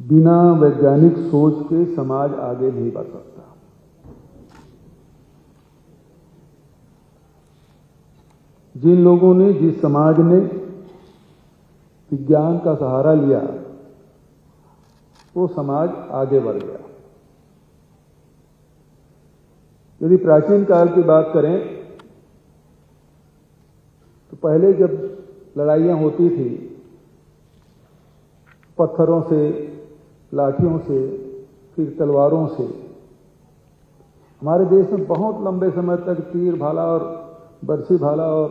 बिना वैज्ञानिक सोच के समाज आगे नहीं बढ़ सकता। जिन लोगों ने, जिस समाज ने विज्ञान का सहारा लिया, वो समाज आगे बढ़ गया। यदि प्राचीन काल की बात करें तो पहले जब लड़ाइयां होती थी पत्थरों से, लाठियों से, फिर तलवारों से, हमारे देश में बहुत लंबे समय तक तीर भाला और बरछी भाला और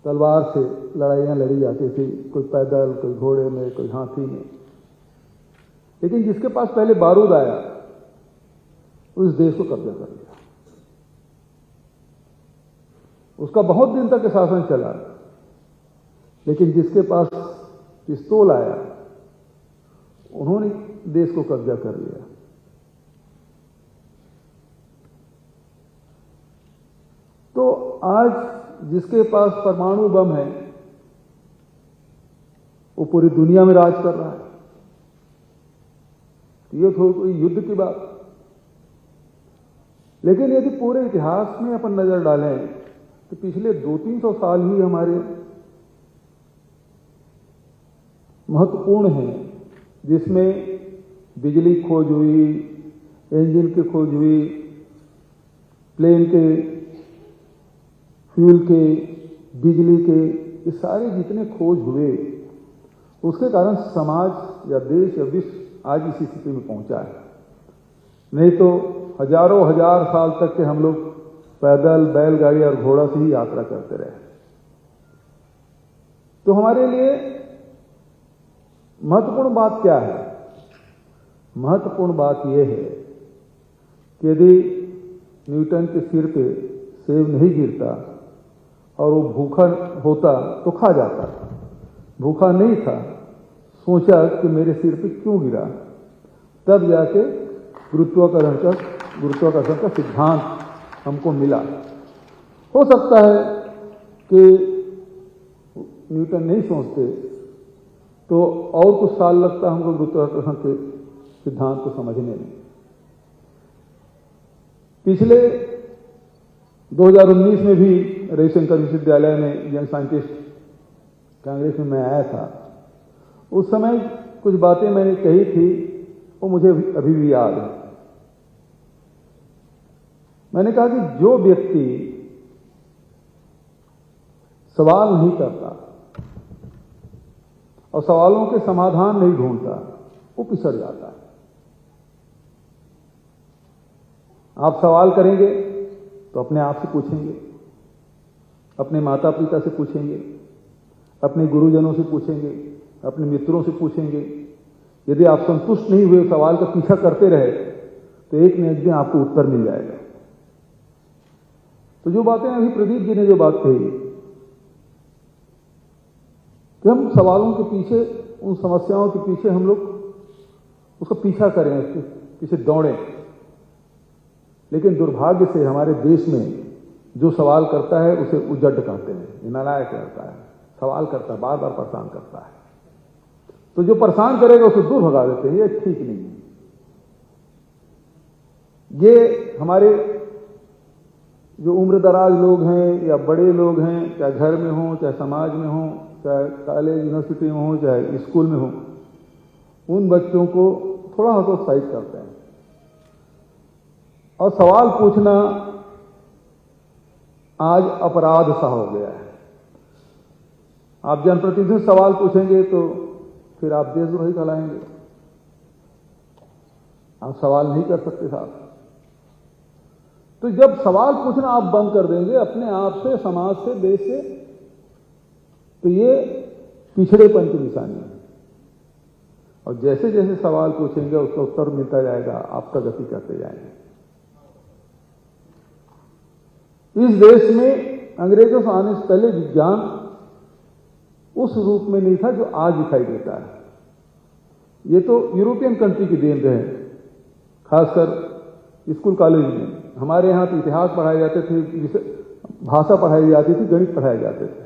तलवार से लड़ाइयां लड़ी जाती थी, कोई पैदल, कोई घोड़े में, कोई हाथी में। लेकिन जिसके पास पहले बारूद आया उस देश को कब्जा कर लिया। उसका बहुत दिन तक शासन चला, लेकिन जिसके पास पिस्तौल आया उन्होंने देश को कब्जा कर लिया। तो आज जिसके पास परमाणु बम है वो पूरी दुनिया में राज कर रहा है। ये तो कोई युद्ध की बात। लेकिन यदि पूरे इतिहास में अपन नजर डालें तो पिछले 200-300 साल ही हमारे महत्वपूर्ण हैं, जिसमें बिजली खोज हुई, इंजन की खोज हुई, प्लेन के फ्यूल के, बिजली के, ये सारे जितने खोज हुए उसके कारण समाज या देश या विश्व आज इसी स्थिति में पहुंचा है। नहीं तो हजारों हजार साल तक के हम लोग पैदल, बैलगाड़ी और घोड़ा से ही यात्रा करते रहे। तो हमारे लिए महत्वपूर्ण बात क्या है? महत्वपूर्ण बात यह है कि यदि न्यूटन के सिर पे सेब नहीं गिरता और वो भूखा होता तो खा जाता। भूखा नहीं था, सोचा कि मेरे सिर पे क्यों गिरा, तब जाके गुरुत्वाकर्षण का सिद्धांत हमको मिला। हो सकता है कि न्यूटन नहीं सोचते तो और कुछ साल लगता हमको गुरुत्वाकर्षण के सिद्धांत को समझने में। पिछले 2019 में भी रविशंकर विश्वविद्यालय में यंग साइंटिस्ट कांग्रेस में मैं आया था। उस समय कुछ बातें मैंने कही थी, वो मुझे अभी भी याद है। मैंने कहा कि जो व्यक्ति सवाल नहीं करता और सवालों के समाधान नहीं ढूंढता वो पिछड़ जाता है। आप सवाल करेंगे तो अपने आप से पूछेंगे, अपने माता पिता से पूछेंगे, अपने गुरुजनों से पूछेंगे, अपने मित्रों से पूछेंगे। यदि आप संतुष्ट नहीं हुए, सवाल का पीछा करते रहे तो एक न एक दिन आपको उत्तर मिल जाएगा। तो जो बातें अभी प्रदीप जी ने जो बात कही कि हम सवालों के पीछे, उन समस्याओं के पीछे हम लोग उसका पीछा करें, उसके पीछे दौड़ें, लेकिन दुर्भाग्य से हमारे देश में जो सवाल करता है उसे उजड़ कहते हैं, नालायक करता है, सवाल करता है, बार बार परेशान करता है। तो जो परेशान करेगा उसे दूर भगा देते हैं, ये ठीक नहीं है। ये हमारे जो उम्रदराज लोग हैं या बड़े लोग हैं, चाहे घर में हों, चाहे समाज में हों, चाहे कॉलेज यूनिवर्सिटी में हो, चाहे स्कूल में हो, उन बच्चों को थोड़ा हतोत्साहित करते हैं। और सवाल पूछना आज अपराध सा हो गया है। आप जनप्रतिनिधि से सवाल पूछेंगे तो फिर आप देशद्रोही कहलाएंगे। आप सवाल नहीं कर सकते साहब। तो जब सवाल पूछना आप बंद कर देंगे अपने आप से, समाज से, देश से, तो ये पिछड़ेपन की निशानी है। और जैसे जैसे सवाल पूछेंगे उसका उत्तर मिलता जाएगा, आप प्रगति करते जाएंगे। इस देश में अंग्रेजों से आने से पहले विज्ञान उस रूप में नहीं था जो आज दिखाई देता है। ये तो यूरोपियन कंट्री की देन है। खासकर स्कूल कॉलेज में हमारे यहाँ तो इतिहास पढ़ाए जाते थे, भाषा पढ़ाई जाती थी, गणित पढ़ाए जाते थे।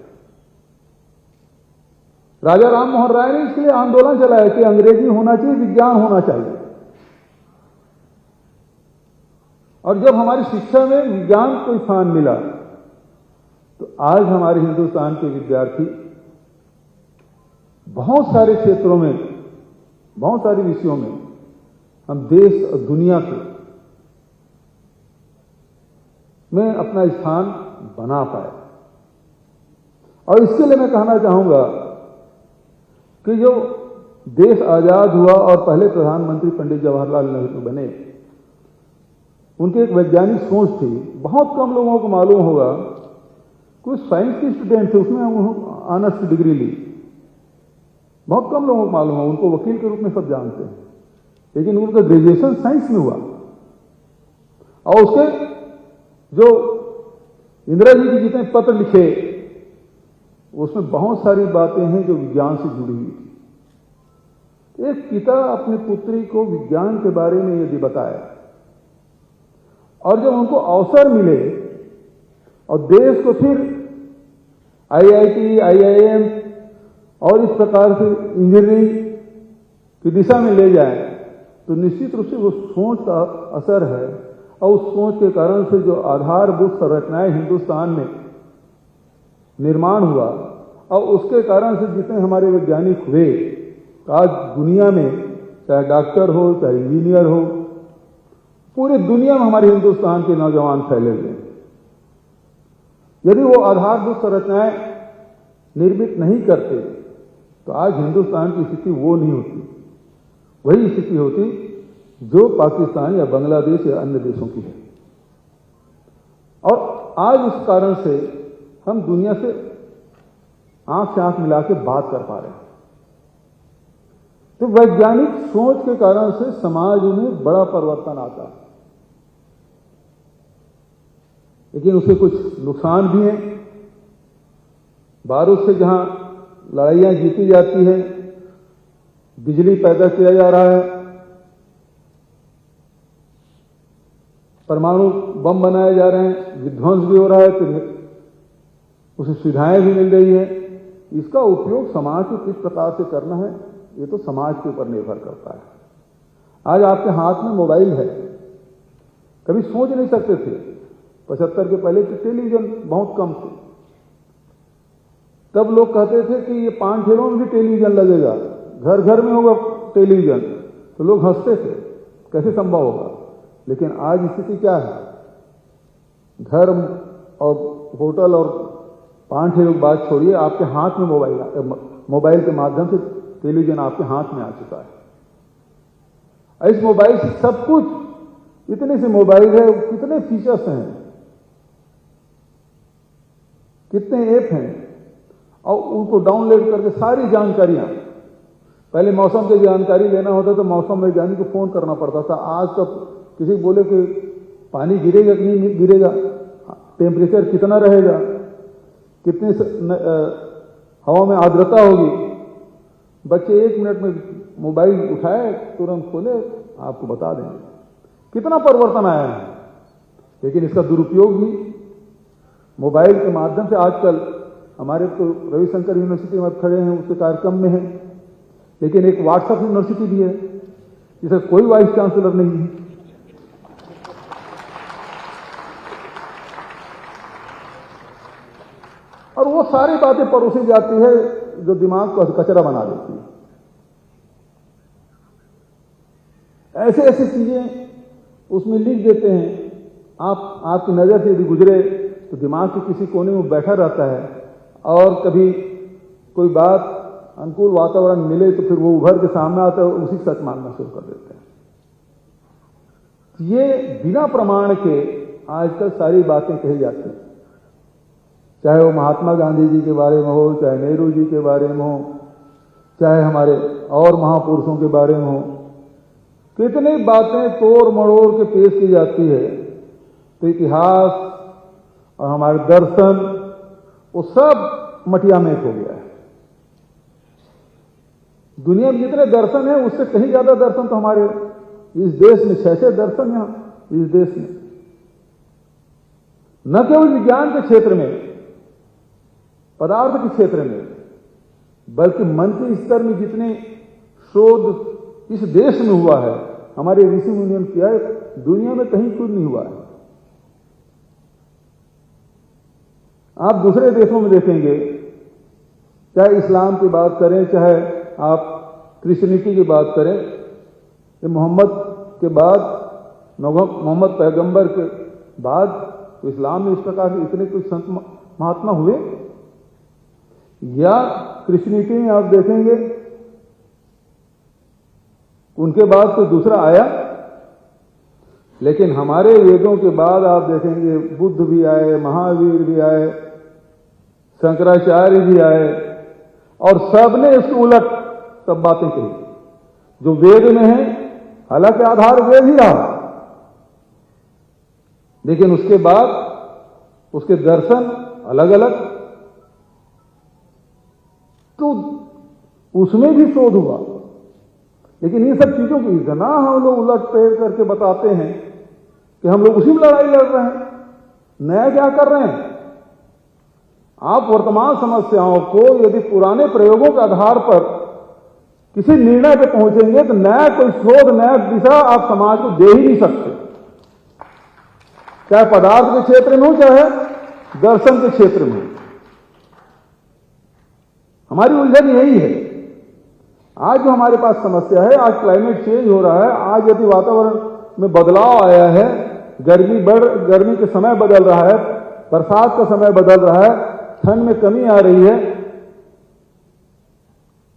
राजा राम मोहन राय ने इसके लिए आंदोलन चलाया कि अंग्रेजी होना चाहिए, विज्ञान होना चाहिए। और जब हमारी शिक्षा में विज्ञान को स्थान मिला तो आज हमारे हिंदुस्तान के विद्यार्थी बहुत सारे क्षेत्रों में, बहुत सारे विषयों में हम देश और दुनिया के में अपना स्थान बना पाए। और इसके लिए मैं कहना चाहूंगा कि जो देश आजाद हुआ और पहले प्रधानमंत्री पंडित जवाहरलाल नेहरू बने, उनकी एक वैज्ञानिक सोच थी। बहुत कम लोगों को मालूम होगा, कुछ साइंस के स्टूडेंट थे, उसमें ऑनर्स की डिग्री ली, बहुत कम लोगों को मालूम है। उनको वकील के रूप में सब जानते हैं, लेकिन उनका ग्रेजुएशन साइंस में हुआ। और उसके जो इंदिरा जी के जितने पत्र लिखे, उसमें बहुत सारी बातें हैं जो विज्ञान से जुड़ी हुई थी। एक पिता अपनी पुत्री को विज्ञान के बारे में यदि बताए, और जब उनको अवसर मिले और देश को फिर आईआईटी, आईआईएम और इस प्रकार से इंजीनियरिंग की दिशा में ले जाए, तो निश्चित रूप से वो सोच का असर है। और उस सोच के कारण से जो आधारभूत संरचनाएं हिंदुस्तान में निर्माण हुआ, और उसके कारण से जितने हमारे वैज्ञानिक हुए, आज दुनिया में चाहे डॉक्टर हो, चाहे इंजीनियर हो, पूरी दुनिया में हमारे हिंदुस्तान के नौजवान फैले हुए हैं। यदि वो आधारभूत संरचनाएं निर्मित नहीं करते तो आज हिंदुस्तान की स्थिति वो नहीं होती, वही स्थिति होती जो पाकिस्तान या बांग्लादेश या अन्य देशों की है। और आज इस कारण से हम दुनिया से आंख से आंख मिला के बात कर पा रहे हैं। तो वैज्ञानिक सोच के कारण से समाज में बड़ा परिवर्तन आता है, लेकिन उसके कुछ नुकसान भी हैं। बारूद से जहां लड़ाइयां जीती जाती है, बिजली पैदा किया जा रहा है, परमाणु बम बनाए जा रहे हैं, विध्वंस भी हो रहा है, तो उसे सुविधाएं भी मिल रही है। इसका उपयोग समाज को किस प्रकार से करना है, ये तो समाज के ऊपर निर्भर करता है। आज आपके हाथ में मोबाइल है, कभी सोच नहीं सकते थे 75 के पहले कि टेलीविजन बहुत कम थे। तब लोग कहते थे कि ये 5 ठेलों में भी टेलीविजन लगेगा, घर घर में होगा टेलीविजन, तो लोग हंसते थे, कैसे संभव होगा। लेकिन आज स्थिति क्या है, घर और होटल और 5 ठेलों की बात छोड़िए, आपके हाथ में मोबाइल के माध्यम से टेलीविजन आपके हाथ में आ चुका है। इस मोबाइल से सब कुछ, इतने से मोबाइल है, कितने फीचर्स हैं, कितने ऐप हैं, और उनको डाउनलोड करके सारी जानकारियां, पहले मौसम की जानकारी लेना होता तो मौसम वैज्ञानिक को फोन करना पड़ता था। आज तो किसी को बोले कि पानी गिरेगा कि नहीं गिरेगा, टेम्परेचर कितना रहेगा, कितने हवा में आर्द्रता होगी, बच्चे 1 मिनट में मोबाइल उठाए, तुरंत खोले, आपको बता देंगे। कितना परिवर्तन आया है। लेकिन इसका दुरुपयोग भी मोबाइल के माध्यम से आजकल, हमारे तो रविशंकर यूनिवर्सिटी में खड़े हैं, उसके कार्यक्रम में है, लेकिन एक व्हाट्सएप यूनिवर्सिटी भी है जिसका कोई वाइस चांसलर नहीं है। और वो सारी बातें परोसी जाती है जो दिमाग को कचरा बना देती है। ऐसे ऐसी चीजें उसमें लिख देते हैं, आपकी नजर से यदि गुजरे तो दिमाग के किसी कोने में बैठा रहता है, और कभी कोई बात, अनुकूल वातावरण मिले तो फिर वो उभर के सामने आता है, उसी सच मानना शुरू कर देते हैं। ये बिना प्रमाण के आजकल सारी बातें कही जाती हैं, चाहे वो महात्मा गांधी जी के बारे में हो, चाहे नेहरू जी के बारे में हो, चाहे हमारे और महापुरुषों के बारे में हो। कितनी बातें तोड़ मड़ोड़ के पेश की जाती है, तो इतिहास और हमारे दर्शन वो सब मटिया में हो गया है। दुनिया में जितने दर्शन है उससे कहीं ज्यादा दर्शन तो हमारे इस देश में, 6 दर्शन यहां इस देश में, न केवल विज्ञान के क्षेत्र में, पदार्थ के क्षेत्र में, बल्कि मन के स्तर में जितने शोध इस देश में हुआ है, हमारे ऋषि मुनियों ने किया है, दुनिया में कहीं कुछ नहीं हुआ है। आप दूसरे देशों में देखेंगे, चाहे इस्लाम की बात करें, चाहे आप क्रिश्चियनिटी की बात करें, ये मोहम्मद के बाद, मोहम्मद पैगंबर के बाद तो इस्लाम में इस प्रकार के इतने कुछ संत महात्मा हुए, या क्रिश्चियनिटी में आप देखेंगे उनके बाद कोई दूसरा आया। लेकिन हमारे वेदों के बाद आप देखेंगे बुद्ध भी आए, महावीर भी आए, शंकराचार्य भी आए, और सबने इसके उलट सब बातें कही जो वेद में है। हालांकि आधार वेद ही रहा, लेकिन उसके बाद उसके दर्शन अलग अलग, तो उसमें भी शोध हुआ। लेकिन इन सब चीजों को इतना हम लोग उलट फेर करके बताते हैं कि हम लोग उसी में लड़ाई लड़ रहे हैं। नया क्या कर रहे हैं? आप वर्तमान समस्याओं को यदि पुराने प्रयोगों के आधार पर किसी निर्णय पे पहुंचेंगे तो नया कोई शोध, नया दिशा आप समाज को दे ही नहीं सकते, चाहे पदार्थ के क्षेत्र में हो, चाहे दर्शन के क्षेत्र में। हमारी उलझन यही है। आज जो हमारे पास समस्या है, आज क्लाइमेट चेंज हो रहा है, आज यदि वातावरण में बदलाव आया है, गर्मी के समय बदल रहा है, बरसात का समय बदल रहा है, ठंड में कमी आ रही है।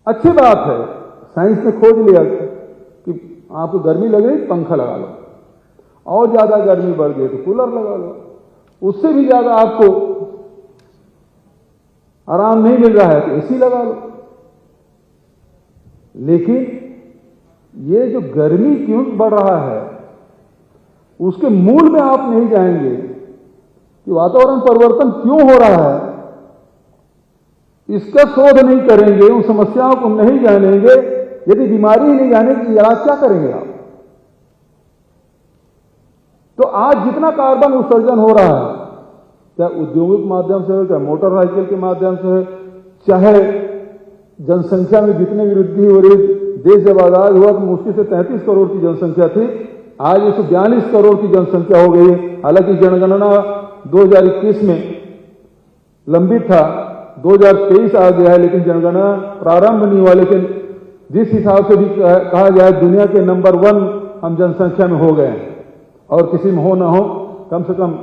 अच्छी बात है, साइंस ने खोज लिया कि आपको गर्मी लग रही, पंखा लगा लो, और ज्यादा गर्मी बढ़ गई तो कूलर लगा लो, उससे भी ज्यादा आपको आराम नहीं मिल रहा है तो एसी लगा लो। लेकिन ये जो गर्मी क्यों बढ़ रहा है, उसके मूल में आप नहीं जाएंगे कि वातावरण परिवर्तन क्यों हो रहा है, इसका शोध नहीं करेंगे, उन समस्याओं को नहीं जानेंगे, यदि बीमारी ही नहीं जाने की इलाज क्या करेंगे आप? तो आज जितना कार्बन उत्सर्जन हो रहा है, चाहे उद्योगिक माध्यम से हो, चाहे मोटरसाइकिल के माध्यम से हो, चाहे जनसंख्या में जितनी वृद्धि हो रही, देश जब आजाद हुआ तो मुश्किल से 33 करोड़ की जनसंख्या थी, आज 142 करोड़ की जनसंख्या हो गई है। हालांकि जनगणना 2021 में लंबित था, 2023 आ गया है, लेकिन जनगणना प्रारंभ नहीं हुआ। लेकिन जिस हिसाब से भी कहा जाए, दुनिया के नंबर 1 हम जनसंख्या में हो गए हैं, और किसी में हो ना हो, कम से कम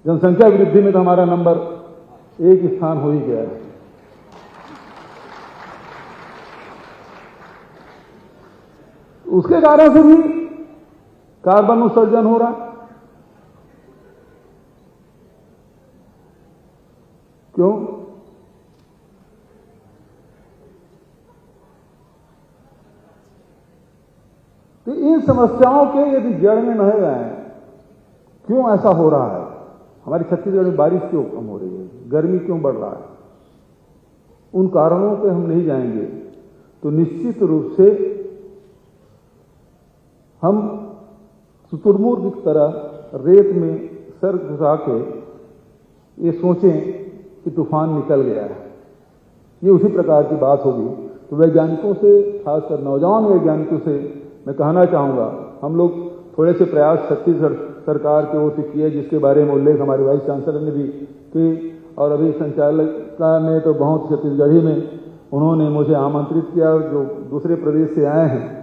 जनसंख्या वृद्धि में तो हमारा नंबर 1 स्थान हो ही गया है। उसके कारण से भी कार्बन उत्सर्जन हो रहा है। क्यों? तो इन समस्याओं के यदि जड़ में नहीं आए, क्यों ऐसा हो रहा है? हमारी छत्तीसगढ़ में बारिश क्यों कम हो रही है, गर्मी क्यों बढ़ रहा है, उन कारणों पे हम नहीं जाएंगे तो निश्चित रूप से हम शुतुरमुर्ग की तरह रेत में सर घुसा के ये सोचें कि तूफान निकल गया है। ये उसी प्रकार की बात होगी। तो वैज्ञानिकों से, खासकर नौजवान वैज्ञानिकों से मैं कहना चाहूँगा, हम लोग थोड़े से प्रयास छत्तीसगढ़ सरकार की ओर से किए, जिसके बारे में उल्लेख हमारे वाइस चांसलर ने भी की, और अभी संचालका ने तो बहुत छत्तीसगढ़ी में उन्होंने मुझे आमंत्रित किया, जो दूसरे प्रदेश से आए हैं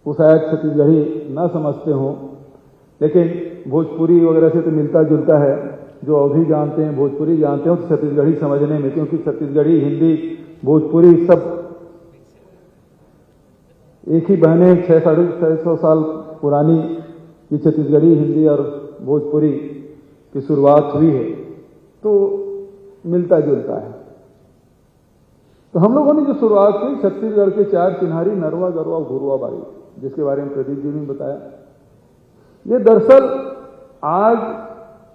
वो शायद छत्तीसगढ़ी न समझते हों, लेकिन भोजपुरी वगैरह से तो मिलता जुलता है। जो अवधी जानते हैं, भोजपुरी जानते हैं, तो छत्तीसगढ़ी समझने में, क्योंकि छत्तीसगढ़ी, हिंदी, भोजपुरी सब एक ही बहने, 600-650 साल पुरानी ये छत्तीसगढ़ी, हिंदी और भोजपुरी की शुरुआत हुई है, तो मिलता जुलता है। तो हम लोगों ने जो शुरुआत की, छत्तीसगढ़ के 4 चिन्हारी, नरवा, गरवा, घुरवा बाड़ी, जिसके बारे में प्रदीप जी ने बताया, ये दरअसल आज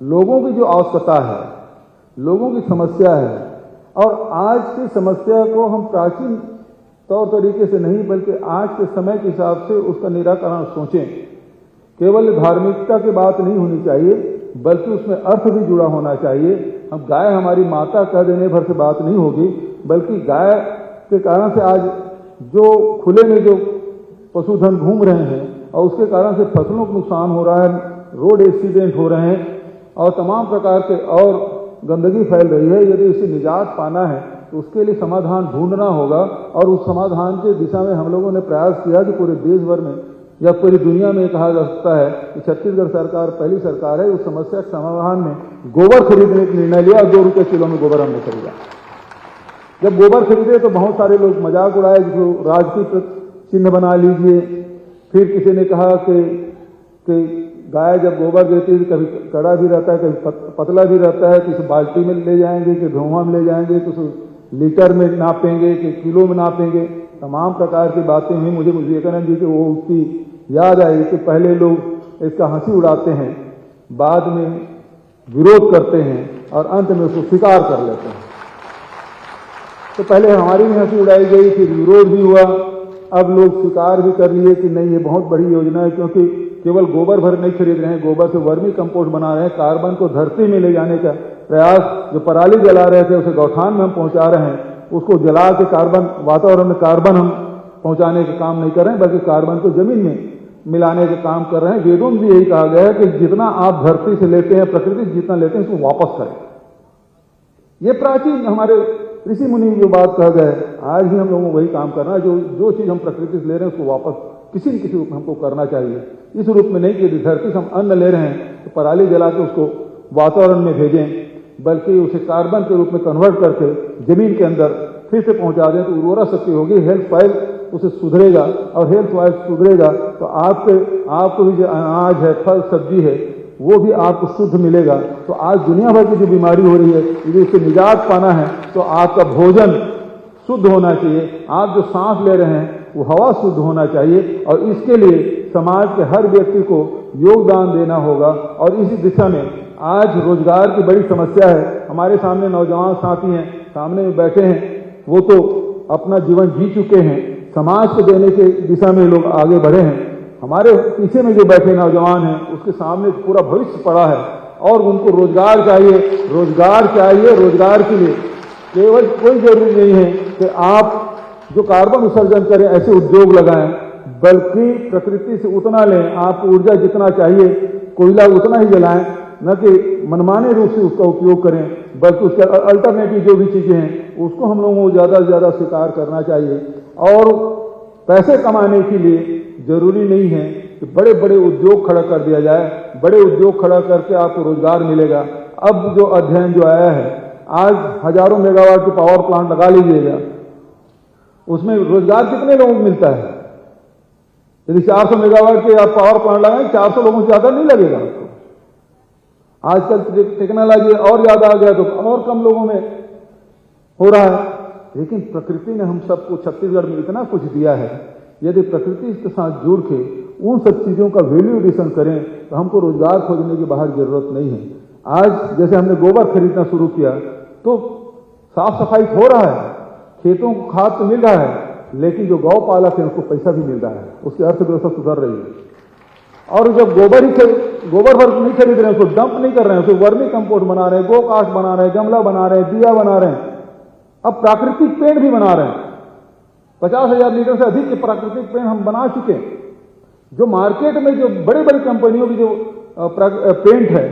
लोगों की जो आवश्यकता है, लोगों की समस्या है, और आज की समस्या को हम प्राचीन तौर तरीके से नहीं, बल्कि आज के समय के हिसाब से उसका निराकरण सोचें। केवल धार्मिकता की बात नहीं होनी चाहिए, बल्कि उसमें अर्थ भी जुड़ा होना चाहिए। हम गाय हमारी माता कह देने भर से बात नहीं होगी, बल्कि गाय के कारण से आज जो खुले में जो पशुधन घूम रहे हैं और उसके कारण से फसलों को नुकसान हो रहा है, रोड एक्सीडेंट हो रहे हैं और तमाम प्रकार के और गंदगी फैल रही है। यदि इसे निजात पाना है तो उसके लिए समाधान ढूंढना होगा और उस समाधान की दिशा में हम लोगों ने प्रयास किया कि पूरे देश भर में या पूरी दुनिया में कहा जा सकता है कि छत्तीसगढ़ सरकार पहली सरकार है उस समस्या के समाधान में गोबर खरीदने का निर्णय लिया और 2 रुपये किलो में गोबर हमने खरीदा। जब गोबर खरीदे तो बहुत सारे लोग मजाक उड़ाए, जिसको राजकीय चिन्ह बना लीजिए। फिर किसी ने कहा कि गाय जब गोबर देती है कभी कड़ा भी रहता है, कभी पतला भी रहता है, किसी बाल्टी में ले जाएंगे कि धुआं में ले जाएंगे, किसी लीटर में नापेंगे कि किलो में नापेंगे, तमाम प्रकार की बातें हुई। मुझे विवेकानंद जी की वो उक्ति याद आई कि पहले लोग इसका हंसी उड़ाते हैं, बाद में विरोध करते हैं और अंत में उसको स्वीकार कर लेते हैं। तो पहले हमारी भी हंसी उड़ाई गई, फिर विरोध भी हुआ, अब लोग स्वीकार भी कर लिए कि नहीं ये बहुत बड़ी योजना है, क्योंकि केवल गोबर भर नहीं खरीद रहे हैं, गोबर से वर्मी कंपोस्ट बना रहे हैं, कार्बन को धरती में ले जाने का प्रयास, जो पराली जला रहे थे उसे गौठान में हम पहुंचा रहे हैं, उसको जला के कार्बन वातावरण में कार्बन हम पहुंचाने का काम नहीं कर रहे हैं, बल्कि कार्बन को जमीन में मिलाने का काम कर रहे हैं। वेदों में भी यही कहा गया है कि जितना आप धरती से लेते हैं, प्रकृति से जितना लेते हैं, उसको वापस करें। ये प्राचीन हमारे ऋषि मुनि जो बात कहा गया है, आज भी हम लोगों को वही काम करना है। जो चीज हम प्रकृति से ले रहे हैं उसको वापस किसी न किसी रूप में हमको करना चाहिए। इस रूप में नहीं कि धरती से हम अन्न ले रहे हैं तो पराली जला के उसको वातावरण में भेजें, बल्कि उसे कार्बन के रूप में कन्वर्ट करके जमीन के अंदर फिर से पहुंचा दें तो उर्वरा शक्ति होगी, हेल्थ फाइल उसे सुधरेगा और हेल्थ फाइल सुधरेगा तो आपको भी जो अनाज है, फल सब्जी है, वो भी आपको शुद्ध मिलेगा। तो आज दुनिया भर की जो बीमारी हो रही है, यदि उससे निजात पाना है तो आपका भोजन शुद्ध होना चाहिए, आप जो सांस ले रहे हैं वो हवा शुद्ध होना चाहिए और इसके लिए समाज के हर व्यक्ति को योगदान देना होगा। और इसी दिशा में आज रोजगार की बड़ी समस्या है। हमारे सामने नौजवान साथी हैं, सामने में बैठे हैं, वो तो अपना जीवन जी चुके हैं, समाज को देने के दिशा में लोग आगे बढ़े हैं। हमारे पीछे में जो बैठे नौजवान हैं उसके सामने पूरा भविष्य पड़ा है और उनको रोजगार चाहिए। रोजगार के लिए केवल कोई जरूरी नहीं है कि आप जो कार्बन उत्सर्जन करें ऐसे उद्योग लगाएं, बल्कि प्रकृति से उतना लें, आपको ऊर्जा जितना चाहिए कोयला उतना ही जलाएं, न कि मनमाने रूप से उसका उपयोग करें, बल्कि उसके अल्टरनेटिव जो भी चीजें हैं उसको हम लोगों को ज्यादा से ज्यादा स्वीकार करना चाहिए। और पैसे कमाने के लिए जरूरी नहीं है कि बड़े बड़े उद्योग खड़ा कर दिया जाए, बड़े उद्योग खड़ा करके आपको रोजगार मिलेगा। अब जो अध्ययन जो आया है, आज हजारों मेगावाट की पावर प्लांट लगा लीजिएगा, उसमें रोजगार कितने लोगों को मिलता है? यदि 400 मेगावाट के आप पावर प्लांट लगाएं, 400 लोगों से ज्यादा नहीं लगेगा आपको। आजकल टेक्नोलॉजी और ज्यादा आ गया तो और कम लोगों में हो रहा है। लेकिन प्रकृति ने हम सबको छत्तीसगढ़ में इतना कुछ दिया है, यदि प्रकृति के साथ जुड़ के उन सब चीजों का वैल्यू एडिशन करें तो हमको रोजगार खोजने की बाहर जरूरत नहीं है। आज जैसे हमने गोबर खरीदना शुरू किया तो साफ सफाई हो रहा है, खेतों को खाद तो मिल रहा है, लेकिन जो गौ पालक है उसको पैसा भी मिल रहा है, उसकी अर्थव्यवस्था सुधर रही है। और जब गोबर भर नहीं खरीद रहे हैं, उसको डंप नहीं कर रहे हैं, उसको वर्मी कंपोस्ट बना रहे हैं, गो काष्ठ बना रहे हैं, गमला बना रहे हैं, दिया बना रहे हैं, अब प्राकृतिक पेड़ भी बना रहे हैं। 50,000 लीटर से अधिक के प्राकृतिक पेड़ हम बना चुके हैं। जो मार्केट में जो बड़ी बड़ी कंपनियों की जो पेंट है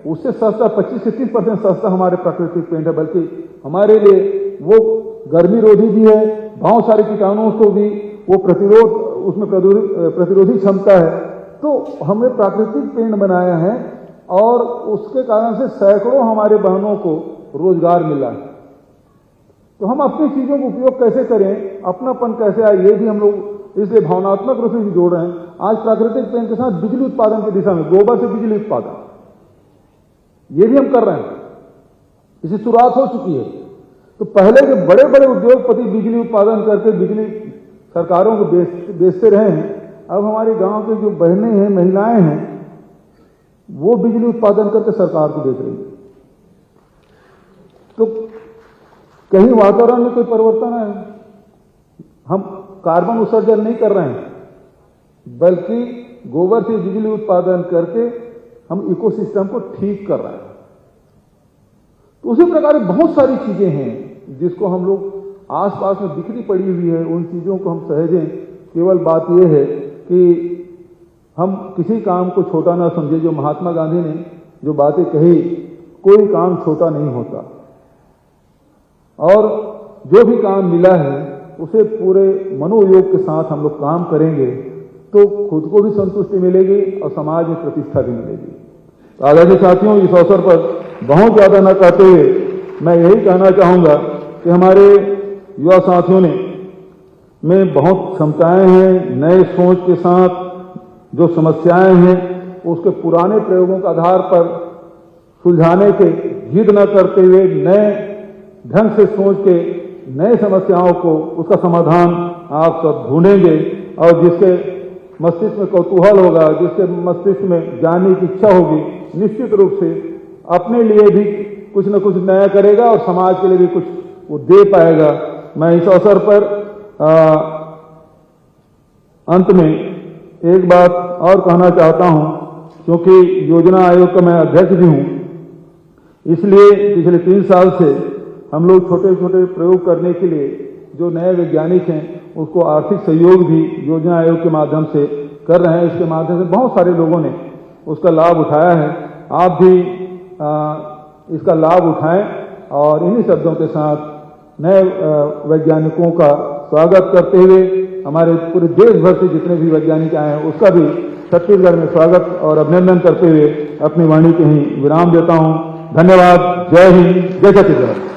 उससे सस्ता 25 से 30% सस्ता हमारे प्राकृतिक पेंट है, बल्कि हमारे लिए वो गर्मी रोधी भी है, बहुत सारे कीटाणुओं को भी वो उसमें प्रतिरोधी क्षमता है। तो हमने प्राकृतिक पेंट बनाया है और उसके कारण से सैकड़ों हमारे बहनों को रोजगार मिला है। तो हम अपनी चीजों का उपयोग कैसे करें, अपनापन कैसे आए, ये भी हम लोग इसलिए भावनात्मक रूप से जोड़ रहे हैं। आज प्राकृतिक पेंट के साथ बिजली उत्पादन की दिशा में गोबर से बिजली उत्पादन ये भी हम कर रहे हैं, इसकी शुरुआत हो चुकी है। तो पहले के बड़े बड़े उद्योगपति बिजली उत्पादन करके बिजली सरकारों को बेचते रहे हैं, अब हमारे गांव के जो बहनें हैं, महिलाएं हैं, वो बिजली उत्पादन करके सरकार को बेच रही है। तो कहीं वातावरण में कोई परिवर्तन है? हम कार्बन उत्सर्जन नहीं कर रहे हैं, बल्कि गोबर से बिजली उत्पादन करके हम इकोसिस्टम को ठीक कर रहे हैं। तो उसी प्रकार बहुत सारी चीजें हैं जिसको हम लोग आसपास में बिखरी पड़ी हुई है, उन चीज़ों को हम सहेजें। केवल बात यह है कि हम किसी काम को छोटा ना समझें। जो महात्मा गांधी ने जो बातें कही, कोई काम छोटा नहीं होता, और जो भी काम मिला है उसे पूरे मनोयोग के साथ हम लोग काम करेंगे तो खुद को भी संतुष्टि मिलेगी और समाज में प्रतिष्ठा भी मिलेगी। तो आदरणीय साथियों, इस अवसर पर बहुत ज़्यादा न कहते हुए मैं यही कहना चाहूँगा कि हमारे युवा साथियों में बहुत क्षमताएं हैं। नए सोच के साथ जो समस्याएं हैं उसके पुराने प्रयोगों के आधार पर सुलझाने के जिद न करते हुए नए ढंग से सोच के नए समस्याओं को, उसका समाधान आप सब ढूंढेंगे, और जिसके मस्तिष्क में कौतूहल होगा, जिसके मस्तिष्क में जानने की इच्छा होगी, निश्चित रूप से अपने लिए भी कुछ न कुछ नया करेगा और समाज के लिए भी कुछ वो दे पाएगा। मैं इस अवसर पर अंत में एक बात और कहना चाहता हूं, क्योंकि योजना आयोग का मैं अध्यक्ष भी हूं, इसलिए पिछले 3 साल से हम लोग छोटे छोटे प्रयोग करने के लिए जो नए वैज्ञानिक हैं उसको आर्थिक सहयोग भी योजना आयोग के माध्यम से कर रहे हैं। इसके माध्यम से बहुत सारे लोगों ने उसका लाभ उठाया है। आप भी इसका लाभ उठाएं और इन्हीं शब्दों के साथ नए वैज्ञानिकों का स्वागत करते हुए हमारे पूरे देश भर से जितने भी वैज्ञानिक आए हैं उसका भी छत्तीसगढ़ में स्वागत और अभिनंदन करते हुए अपनी वाणी के ही विराम देता हूं। धन्यवाद। जय हिंद, जय छत्तीसगढ़।